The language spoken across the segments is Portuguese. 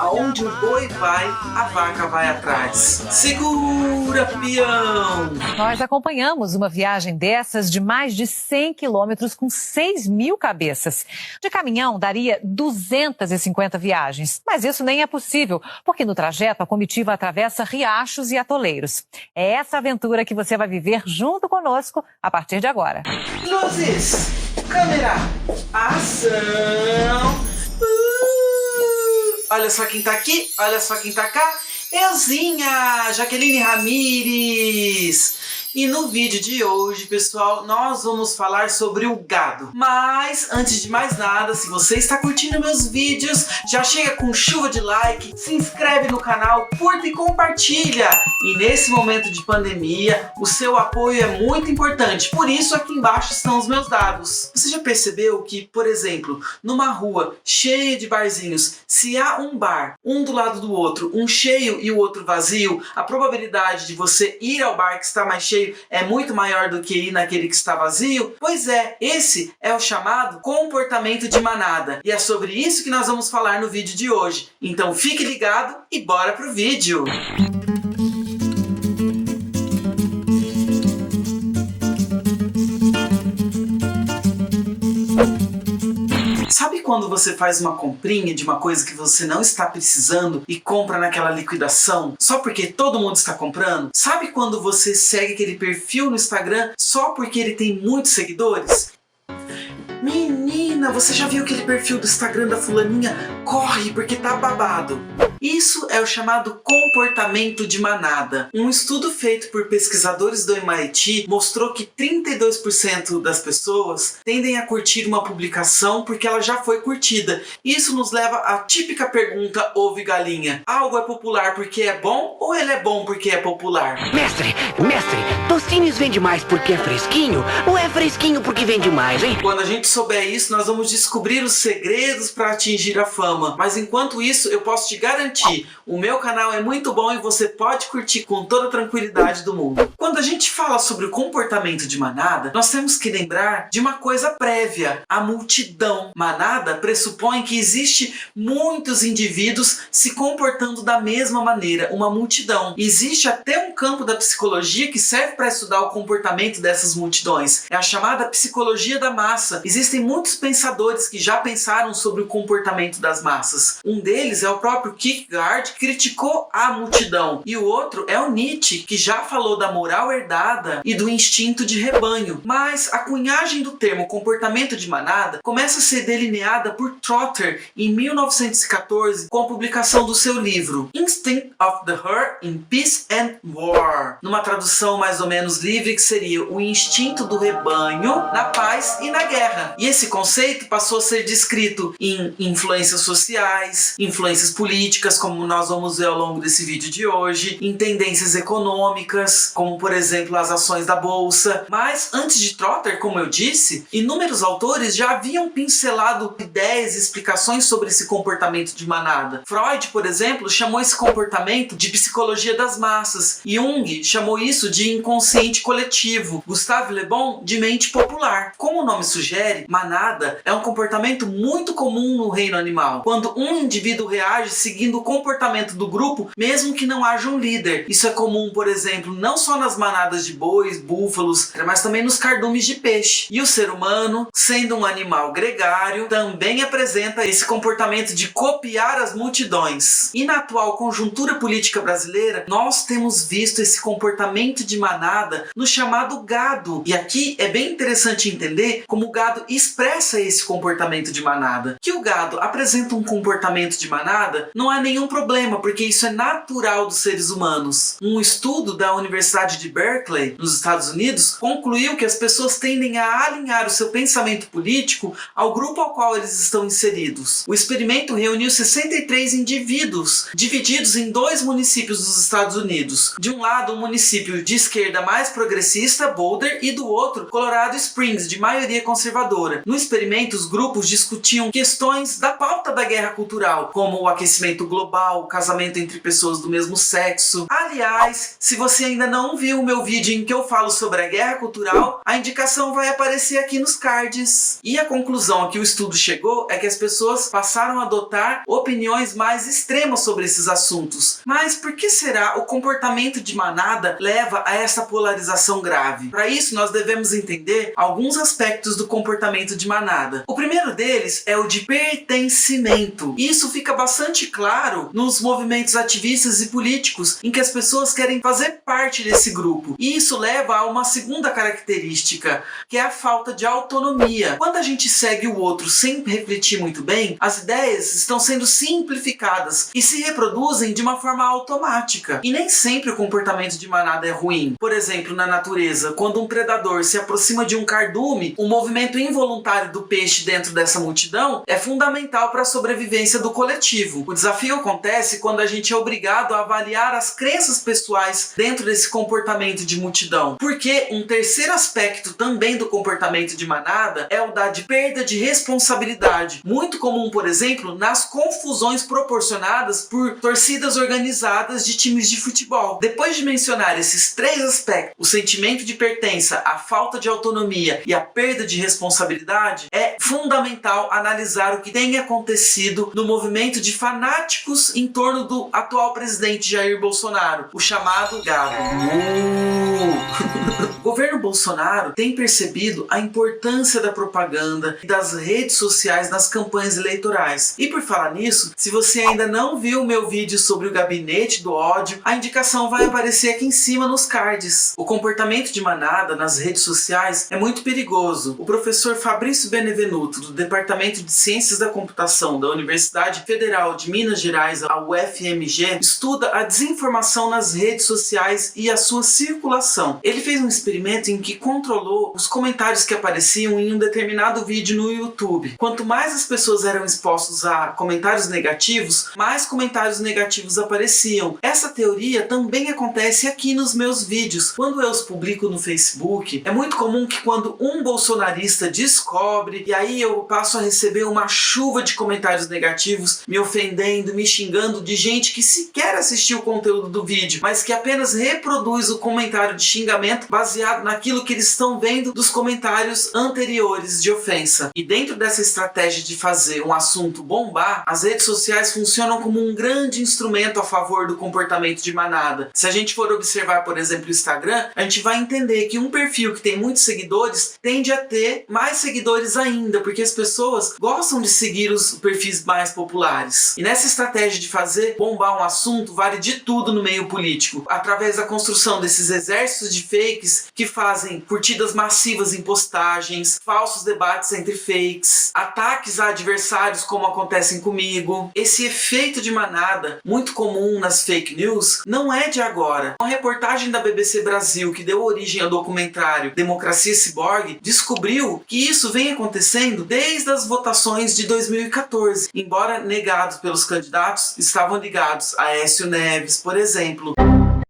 Aonde o boi vai, a vaca vai atrás. Segura, peão! Nós acompanhamos uma viagem dessas de mais de 100 quilômetros com 6.000 cabeças. De caminhão daria 250 viagens, mas isso nem é possível, porque no trajeto a comitiva atravessa riachos e atoleiros. É essa aventura que você vai viver junto conosco a partir de agora. Luzes, câmera, ação! Olha só quem tá aqui, olha só quem tá cá. Euzinha, Jaqueline Ramires. E no vídeo de hoje, pessoal, nós vamos falar sobre o gado. Mas, antes de mais nada, se você está curtindo meus vídeos, já chega com chuva de like, se inscreve no canal, curta e compartilha. E nesse momento de pandemia, o seu apoio é muito importante. Por isso, aqui embaixo estão os meus dados. Você já percebeu que, por exemplo, numa rua cheia de barzinhos, se há um bar, um do lado do outro, um cheio e o outro vazio, a probabilidade de você ir ao bar que está mais cheio é muito maior do que ir naquele que está vazio? Pois é, esse é o chamado comportamento de manada. E é sobre isso que nós vamos falar no vídeo de hoje. Então fique ligado e bora pro vídeo! Sabe quando você faz uma comprinha de uma coisa que você não está precisando e compra naquela liquidação só porque todo mundo está comprando? Sabe quando você segue aquele perfil no Instagram só porque ele tem muitos seguidores? Menina, você já viu aquele perfil do Instagram da fulaninha? Corre porque tá babado! Isso é o chamado comportamento de manada. Um estudo feito por pesquisadores do MIT mostrou que 32% das pessoas tendem a curtir uma publicação porque ela já foi curtida. Isso nos leva à típica pergunta ovo e galinha. Algo é popular porque é bom ou ele é bom porque é popular? Mestre, Tostines vende mais porque é fresquinho ou é fresquinho porque vende mais, hein? Quando a gente souber isso, nós vamos descobrir os segredos para atingir a fama. Mas enquanto isso, eu posso te garantir, o meu canal é muito bom e você pode curtir com toda a tranquilidade do mundo. Quando a gente fala sobre o comportamento de manada, nós temos que lembrar de uma coisa prévia, a multidão. Manada pressupõe que existe muitos indivíduos se comportando da mesma maneira, uma multidão. Existe até um campo da psicologia que serve para estudar o comportamento dessas multidões. É a chamada psicologia da massa. Existem muitos pensadores que já pensaram sobre o comportamento das massas. Um deles é o próprio Kierkegaard, que criticou a multidão. E o outro é o Nietzsche, que já falou da moral herdada e do instinto de rebanho. Mas a cunhagem do termo comportamento de manada começa a ser delineada por Trotter em 1914 com a publicação do seu livro Instinct of the Herd in Peace and War, numa tradução mais ou menos livre que seria o instinto do rebanho na paz e na guerra. E esse conceito passou a ser descrito em influências sociais, influências políticas, como nós vamos ver ao longo desse vídeo de hoje, em tendências econômicas, como por exemplo as ações da bolsa. Mas antes de Trotter, como eu disse, inúmeros autores já haviam pincelado ideias e explicações sobre esse comportamento de manada. Freud, por exemplo, chamou esse comportamento de psicologia das massas. Jung chamou isso de inconsciente coletivo. Gustave Le Bon de mente popular. Como o nome sugere, manada é um comportamento muito comum no reino animal, quando um indivíduo reage seguindo o comportamento do grupo, mesmo que não haja um líder. Isso é comum, por exemplo, não só nas manadas de bois, búfalos, mas também nos cardumes de peixe. E o ser humano, sendo um animal gregário, também apresenta esse comportamento de copiar as multidões. E na atual conjuntura política brasileira, nós temos visto esse comportamento de manada no chamado gado. E aqui é bem interessante entender como o gado expressa esse comportamento de manada. Que o gado apresenta um comportamento de manada, não há nenhum problema, porque isso é natural dos seres humanos. Um estudo da Universidade de Berkeley, nos Estados Unidos, concluiu que as pessoas tendem a alinhar o seu pensamento político ao grupo ao qual eles estão inseridos. O experimento reuniu 63 indivíduos, divididos em 2 municípios dos Estados Unidos. De um lado, um município de esquerda mais progressista, Boulder, e do outro, Colorado Springs, de maioria conservadora. No experimento, momento, os grupos discutiam questões da pauta da guerra cultural, como o aquecimento global, o casamento entre pessoas do mesmo sexo. Aliás, se você ainda não viu o meu vídeo em que eu falo sobre a guerra cultural, a indicação vai aparecer aqui nos cards. E a conclusão a que o estudo chegou é que as pessoas passaram a adotar opiniões mais extremas sobre esses assuntos. Mas por que será o comportamento de manada leva a essa polarização grave? Para isso, nós devemos entender alguns aspectos do comportamento de manada. O primeiro deles é o de pertencimento. Isso fica bastante claro nos movimentos ativistas e políticos em que as pessoas querem fazer parte desse grupo. E isso leva a uma segunda característica, que é a falta de autonomia. Quando a gente segue o outro sem refletir muito bem, as ideias estão sendo simplificadas e se reproduzem de uma forma automática. E nem sempre o comportamento de manada é ruim. Por exemplo, na natureza, quando um predador se aproxima de um cardume, o movimento involuntário do peixe dentro dessa multidão é fundamental para a sobrevivência do coletivo. O desafio acontece quando a gente é obrigado a avaliar as crenças pessoais dentro desse comportamento de multidão. Porque um terceiro aspecto também do comportamento de manada é o da de perda de responsabilidade. Muito comum, por exemplo, nas confusões proporcionadas por torcidas organizadas de times de futebol. Depois de mencionar esses três aspectos, o sentimento de pertença, a falta de autonomia e a perda de responsabilidade, é fundamental analisar o que tem acontecido no movimento de fanáticos em torno do atual presidente Jair Bolsonaro, o chamado gado. O governo Bolsonaro tem percebido a importância da propaganda e das redes sociais nas campanhas eleitorais. E por falar nisso, se você ainda não viu o meu vídeo sobre o gabinete do ódio, a indicação vai aparecer aqui em cima nos cards. O comportamento de manada nas redes sociais é muito perigoso. O professor Fabrício Benevenuto, do Departamento de Ciências da Computação da Universidade Federal de Minas Gerais, a UFMG, estuda a desinformação nas redes sociais e a sua circulação. Ele fez um experimento em que controlou os comentários que apareciam em um determinado vídeo no YouTube. Quanto mais as pessoas eram expostas a comentários negativos, mais comentários negativos apareciam. Essa teoria também acontece aqui nos meus vídeos. Quando eu os publico no Facebook, é muito comum que quando um bolsonarista descobre, e aí eu passo a receber uma chuva de comentários negativos, me ofendendo, me xingando, de gente que sequer assistiu o conteúdo do vídeo, mas que apenas reproduz o comentário de xingamento baseado naquilo que eles estão vendo dos comentários anteriores de ofensa. E dentro dessa estratégia de fazer um assunto bombar, as redes sociais funcionam como um grande instrumento a favor do comportamento de manada. Se a gente for observar, por exemplo, o Instagram, a gente vai entender que um perfil que tem muitos seguidores tende a ter mais seguidores ainda, porque as pessoas gostam de seguir os perfis mais populares. E nessa estratégia de fazer bombar um assunto, vale de tudo no meio político, através da construção desses exércitos de fakes que fazem curtidas massivas em postagens, falsos debates entre fakes, ataques a adversários como acontecem comigo. Esse efeito de manada, muito comum nas fake news, não é de agora. Uma reportagem da BBC Brasil que deu origem ao documentário Democracia Ciborgue descobriu que isso vem acontecendo desde as votações de 2014, embora negados pelos candidatos, estavam ligados a Aécio Neves, por exemplo.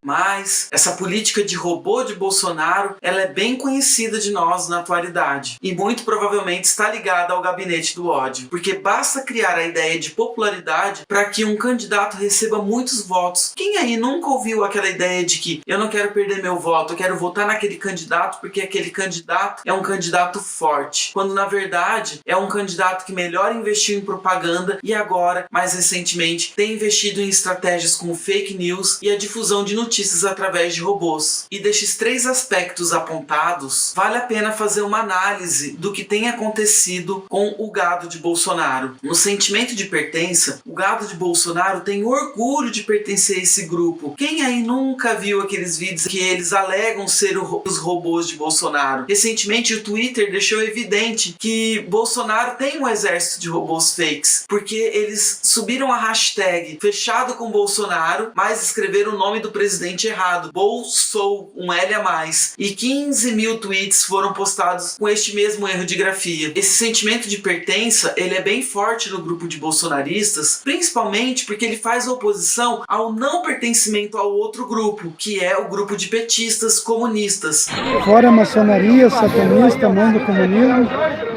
Mas essa política de robô de Bolsonaro, ela é bem conhecida de nós na atualidade e muito provavelmente está ligada ao gabinete do ódio, porque basta criar a ideia de popularidade para que um candidato receba muitos votos. Quem aí nunca ouviu aquela ideia de que eu não quero perder meu voto, eu quero votar naquele candidato porque aquele candidato é um candidato forte, quando na verdade é um candidato que melhor investiu em propaganda e agora, mais recentemente, tem investido em estratégias como fake news e a difusão de notícias através de robôs. E destes três aspectos apontados, vale a pena fazer uma análise do que tem acontecido com o gado de Bolsonaro. No sentimento de pertença, o gado de Bolsonaro tem orgulho de pertencer a esse grupo. Quem aí nunca viu aqueles vídeos que eles alegam ser os robôs de Bolsonaro? Recentemente o Twitter deixou evidente que Bolsonaro tem um exército de robôs fakes, porque eles subiram a hashtag fechado com Bolsonaro, mas escreveram o nome do presidente errado, Bolsou, um L a mais, e 15 mil tweets foram postados com este mesmo erro de grafia. Esse sentimento de pertença, ele é bem forte no grupo de bolsonaristas, principalmente porque ele faz oposição ao não pertencimento ao outro grupo, que é o grupo de petistas comunistas. Fora a maçonaria, satanista, mãe do comunismo,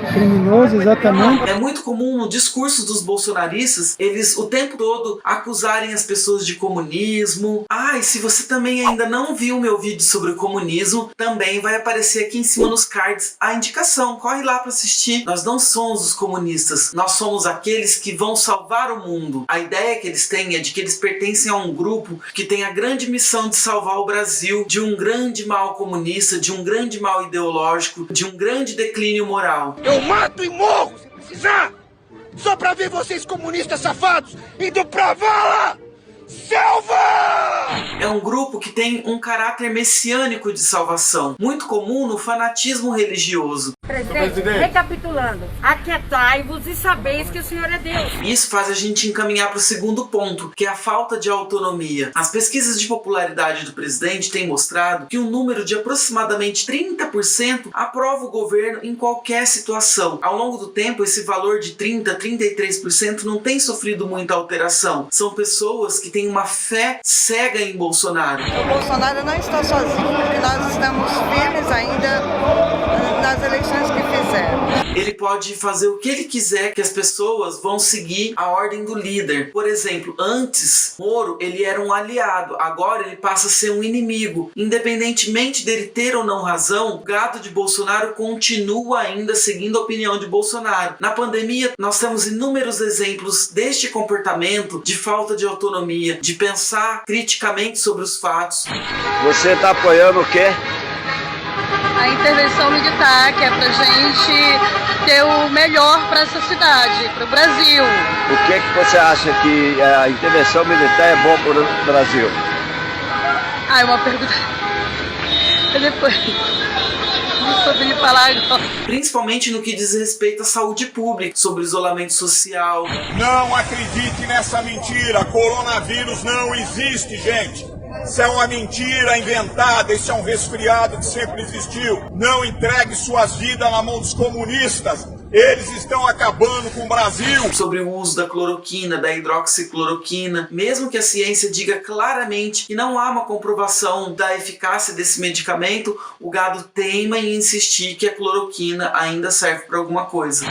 criminoso, exatamente. É muito comum no discurso dos bolsonaristas, eles o tempo todo acusarem as pessoas de comunismo. E se você também ainda não viu meu vídeo sobre o comunismo, também vai aparecer aqui em cima nos cards a indicação. Corre lá para assistir. Nós não somos os comunistas, nós somos aqueles que vão salvar o mundo. A ideia que eles têm é de que eles pertencem a um grupo que tem a grande missão de salvar o Brasil de um grande mal comunista, de um grande mal ideológico, de um grande declínio moral. Eu mato e morro se precisar! Só pra ver vocês comunistas safados indo pra vala! Selva! É um grupo que tem um caráter messiânico de salvação, muito comum no fanatismo religioso. Presidente, recapitulando, aquietai-vos e sabeis que o Senhor é Deus. Isso faz a gente encaminhar para o segundo ponto, que é a falta de autonomia. As pesquisas de popularidade do presidente têm mostrado que um número de aproximadamente 30% aprova o governo em qualquer situação. Ao longo do tempo, esse valor de 30%, 33% não tem sofrido muita alteração. São pessoas que têm uma fé cega em Bolsonaro. O Bolsonaro não está sozinho, porque nós estamos firmes ainda nas eleições que fizeram. Ele pode fazer o que ele quiser, que as pessoas vão seguir a ordem do líder. Por exemplo, antes, Moro, ele era um aliado, agora ele passa a ser um inimigo. Independentemente dele ter ou não razão, o gado de Bolsonaro continua ainda seguindo a opinião de Bolsonaro. Na pandemia, nós temos inúmeros exemplos deste comportamento de falta de autonomia, de pensar criticamente sobre os fatos. Você está apoiando o quê? A intervenção militar, que é pra gente ter o melhor para essa cidade, para o Brasil. O que você acha que a intervenção militar é bom para o Brasil? É uma pergunta. Depois. Não soube lhe falar agora. Principalmente no que diz respeito à saúde pública, sobre isolamento social. Não acredite nessa mentira, coronavírus não existe, gente. Isso é uma mentira inventada, isso é um resfriado que sempre existiu. Não entregue suas vidas na mão dos comunistas. Eles estão acabando com o Brasil. Sobre o uso da cloroquina, da hidroxicloroquina, mesmo que a ciência diga claramente que não há uma comprovação da eficácia desse medicamento, o gado teima em insistir que a cloroquina ainda serve para alguma coisa.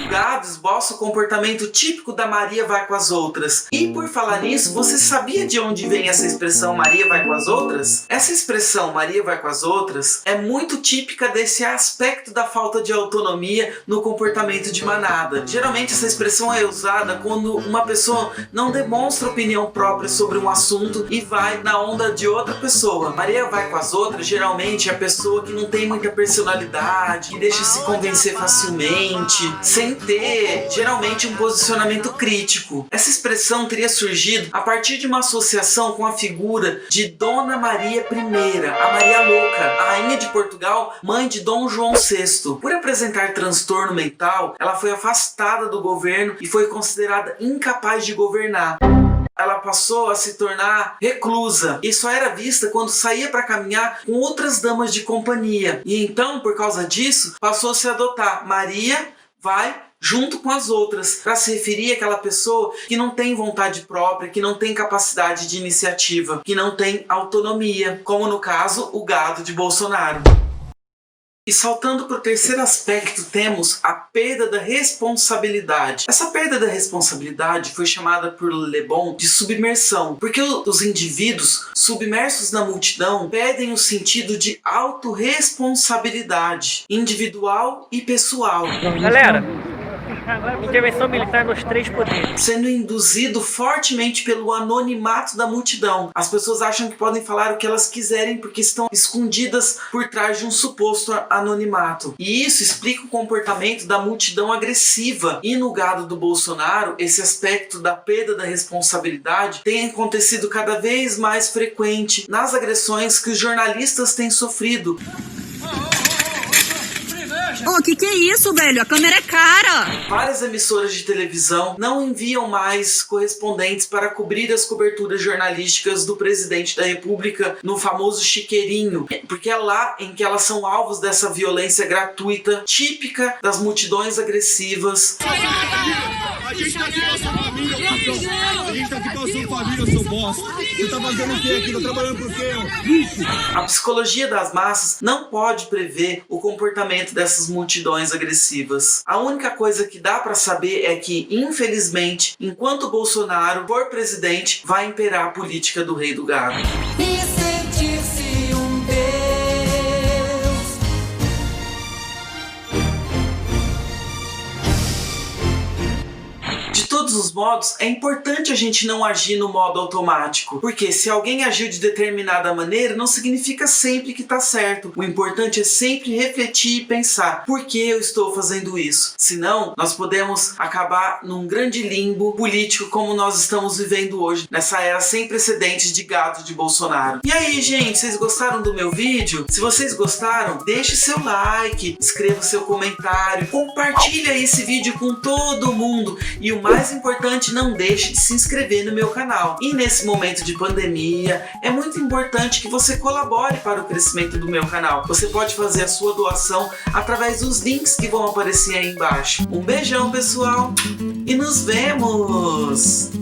Gado esboça o comportamento típico da Maria vai com as outras. E por falar nisso, você sabia de onde vem essa expressão Maria vai com as outras? Essa expressão Maria vai com as outras é muito típica desse aspecto da falta de autonomia no comportamento de manada. Geralmente essa expressão é usada quando uma pessoa não demonstra opinião própria sobre um assunto e vai na onda de outra pessoa. Maria vai com as outras geralmente é a pessoa que não tem muita personalidade, que deixa se convencer facilmente, sem ter geralmente um posicionamento crítico. Essa expressão teria surgido a partir de uma associação com a figura de Dona Maria I, a Maria Louca, a rainha de Portugal, mãe de Dom João VI. Por apresentar transtorno mental, ela foi afastada do governo e foi considerada incapaz de governar. Ela passou a se tornar reclusa e só era vista quando saía para caminhar com outras damas de companhia. E então, por causa disso, passou a se adotar Maria vai junto com as outras, para se referir àquela pessoa que não tem vontade própria, que não tem capacidade de iniciativa, que não tem autonomia, como no caso o gado de Bolsonaro. E saltando para o terceiro aspecto, temos a perda da responsabilidade. Essa perda da responsabilidade foi chamada por Le Bon de submersão, porque os indivíduos submersos na multidão perdem o sentido de autorresponsabilidade individual e pessoal. Galera, intervenção militar nos 3 poderes. Sendo induzido fortemente pelo anonimato da multidão. As pessoas acham que podem falar o que elas quiserem porque estão escondidas por trás de um suposto anonimato. E isso explica o comportamento da multidão agressiva. E no gado do Bolsonaro, esse aspecto da perda da responsabilidade tem acontecido cada vez mais frequente nas agressões que os jornalistas têm sofrido. Que é isso, velho? A câmera é cara! Várias emissoras de televisão não enviam mais correspondentes para cobrir as coberturas jornalísticas do presidente da República no famoso chiqueirinho, porque é lá em que elas são alvos dessa violência gratuita, típica das multidões agressivas. A gente tá aqui com a sua família, Patrão. A gente tá aqui com a sua família, seu bosta. Você tá fazendo o quê aqui? Tá trabalhando por quê, ó? Lixo. A psicologia das massas não pode prever o comportamento dessas multidões agressivas. A única coisa que dá pra saber é que, infelizmente, enquanto Bolsonaro for presidente, vai imperar a política do rei do gado. De todos os modos, é importante a gente não agir no modo automático, porque se alguém agiu de determinada maneira, não significa sempre que tá certo. O importante é sempre refletir e pensar, por que eu estou fazendo isso? Senão, nós podemos acabar num grande limbo político como nós estamos vivendo hoje, nessa era sem precedentes de gado de Bolsonaro. E aí, gente, vocês gostaram do meu vídeo? Se vocês gostaram, deixe seu like, escreva seu comentário, compartilha esse vídeo com todo mundo e o mais importante, não deixe de se inscrever no meu canal. E nesse momento de pandemia, é muito importante que você colabore para o crescimento do meu canal. Você pode fazer a sua doação através dos links que vão aparecer aí embaixo. Um beijão, pessoal, e nos vemos!